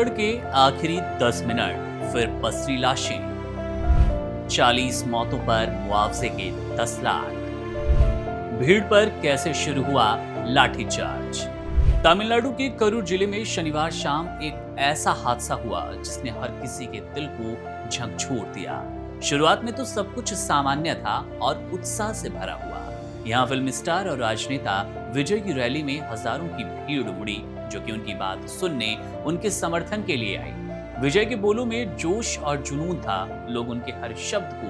भगदड़ के आखिरी 10 मिनट, फिर पसरी लाशें, 40 मौतों पर मुआवजे के 10 लाख। भीड़ पर कैसे शुरू हुआ लाठीचार्ज। तमिलनाडु के करूर जिले में शनिवार शाम एक ऐसा हादसा हुआ जिसने हर किसी के दिल को झकझोर दिया। शुरुआत में तो सब कुछ सामान्य था और उत्साह से भरा हुआ। यहाँ फिल्म स्टार और राजनेता विजय की रैली में हजारों की भीड़ उमड़ी, जो कि उनकी बात सुनने, उनके समर्थन के लिए आई। विजय के बोलों में जोश और जुनून था। लोग उनके हर शब्द को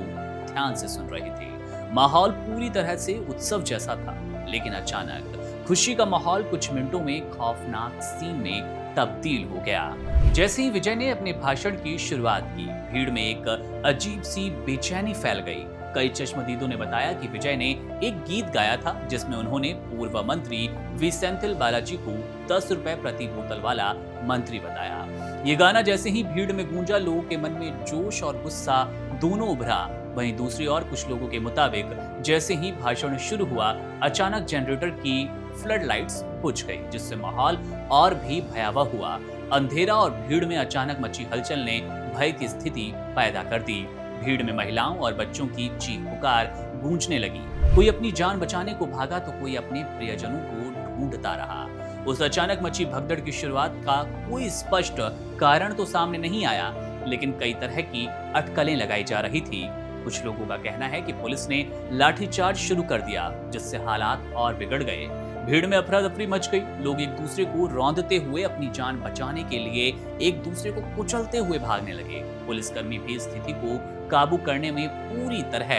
ध्यान से सुन रहे थे। माहौल पूरी तरह से उत्सव जैसा था, लेकिन अचानक खुशी का माहौल कुछ मिनटों में खौफनाक सीन में तब्दील हो गया। जैसे ही विजय ने अपने भाषण की शुरुआत की, भीड़ में एक अजीब सी बेचैनी फैल गई। कई चश्मदीदों ने बताया कि विजय ने एक गीत गाया था जिसमें उन्होंने पूर्व मंत्री विसेंथिल बालाजी को 10 रुपए प्रति बोतल वाला मंत्री बताया। ये गाना जैसे ही भीड़ में गूंजा, लोगों के मन में जोश और गुस्सा दोनों उभरा। वहीं दूसरी ओर कुछ लोगों के मुताबिक जैसे ही भाषण शुरू हुआ, अचानक जनरेटर की फ्लड लाइट्स बुझ गई, जिससे माहौल और भी भयावह हुआ। अंधेरा और भीड़ में अचानक मची हलचल ने भय की स्थिति पैदा कर दी। भीड़ में महिलाओं और बच्चों की चीख पुकार गूंजने लगी। कोई अपनी जान बचाने को भागा तो कोई अपने प्रियजनों को ढूंढता रहा। उस अचानक मची भगदड़ की शुरुआत का कोई स्पष्ट कारण तो सामने नहीं आया, लेकिन कई तरह की अटकलें लगाई जा रही थी। कुछ लोगों का कहना है कि पुलिस ने लाठीचार्ज शुरू कर दिया, जिससे हालात और बिगड़ गए। भीड़ में अफरा तफरी मच गई। लोग एक दूसरे को रौंदते हुए अपनी जान बचाने के लिए एक दूसरे को कुचलते हुए भागने लगे। पुलिसकर्मी भी स्थिति को काबू करने में पूरी तरह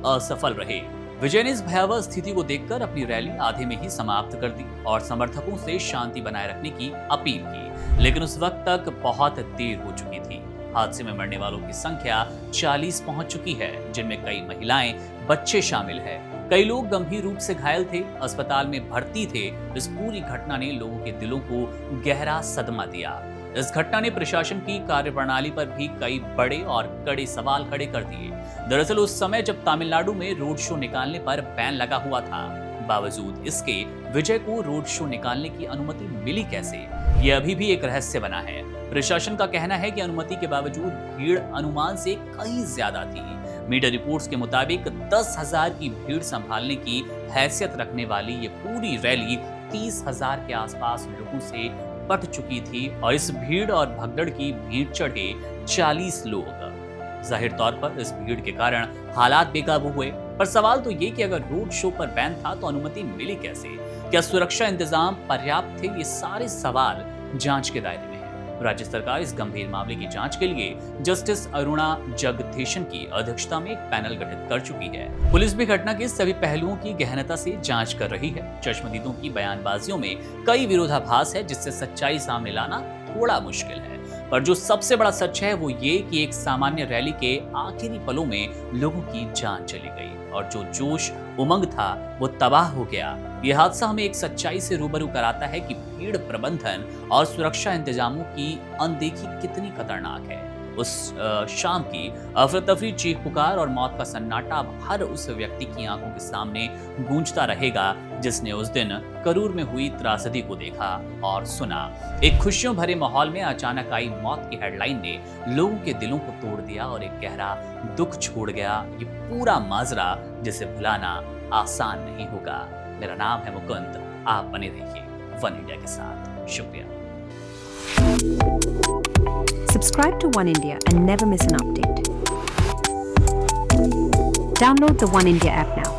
असफल रहे। विजय ने इस भयावह स्थिति को देखकर अपनी रैली आधे में ही समाप्त कर दी और समर्थकों से शांति बनाए रखने की अपील की, लेकिन उस वक्त तक बहुत देर हो चुकी थी। हादसे में मरने वालों की संख्या 40 पहुंच चुकी है, जिनमें कई महिलाएं, बच्चे शामिल हैं। कई लोग गंभीर रूप से घायल थे, अस्पताल में भर्ती थे। इस पूरी घटना ने लोगों के दिलों को गहरा सदमा दिया। इस घटना ने प्रशासन की कार्यप्रणाली पर भी कई बड़े और कड़े सवाल खड़े कर दिए। दरअसल उस समय जब तमिलनाडु में रोड शो निकालने पर बैन लगा हुआ था, बावजूद इसके विजय को रोड शो निकालने की अनुमति मिली कैसे, ये अभी भी एक रहस्य बना है। प्रशासन का कहना है कि अनुमति के बावजूद भीड़ अनुमान से कहीं ज्यादा थी। मीडिया रिपोर्ट्स के मुताबिक 10,000 की भीड़ संभालने की हैसियत रखने वाली ये पूरी रैली 30,000 के आसपास लोगों से पट चुकी थी और इस भीड़ और भगदड़ की भीड़ चढ़े 40 लोग। जाहिर तौर पर इस भीड़ के कारण हालात बेकाबू हुए, पर सवाल तो ये कि अगर रोड शो पर बैन था तो अनुमति मिली कैसे? क्या सुरक्षा इंतजाम पर्याप्त थे? ये सारे सवाल जांच के दायरे में हैं। राज्य सरकार इस गंभीर मामले की जांच के लिए जस्टिस अरुणा जगदीशन की अध्यक्षता में एक पैनल गठित कर चुकी है। पुलिस भी घटना के सभी पहलुओं की गहनता से जांच कर रही है। चश्मदीदों की बयानबाजियों में कई विरोधाभास है, जिससे सच्चाई सामने लाना थोड़ा मुश्किल है। पर जो सबसे बड़ा सच है वो ये कि एक सामान्य रैली के आखिरी पलों में लोगों की जान चली गई और जो जोश उमंग था वो तबाह हो गया। यह हादसा हमें एक सच्चाई से रूबरू कराता है कि भीड़ प्रबंधन और सुरक्षा इंतजामों की अनदेखी कितनी खतरनाक है। उस शाम की अफरा तफरी, चीख पुकार और मौत का सन्नाटा अब हर उस व्यक्ति की आंखों के सामने गूंजता रहेगा जिसने उस दिन करूर में हुई त्रासदी को देखा और सुना। एक खुशियों भरे माहौल में अचानक आई मौत की हेडलाइन ने लोगों के दिलों को तोड़ दिया और एक गहरा दुख छोड़ गया। ये पूरा माजरा जिसे भुलाना आसान नहीं होगा। मेरा नाम है मुकुंद, आप बने रहिए वन इंडिया के साथ। शुक्रिया। Subscribe to One India and never miss an update. Download the One India app now.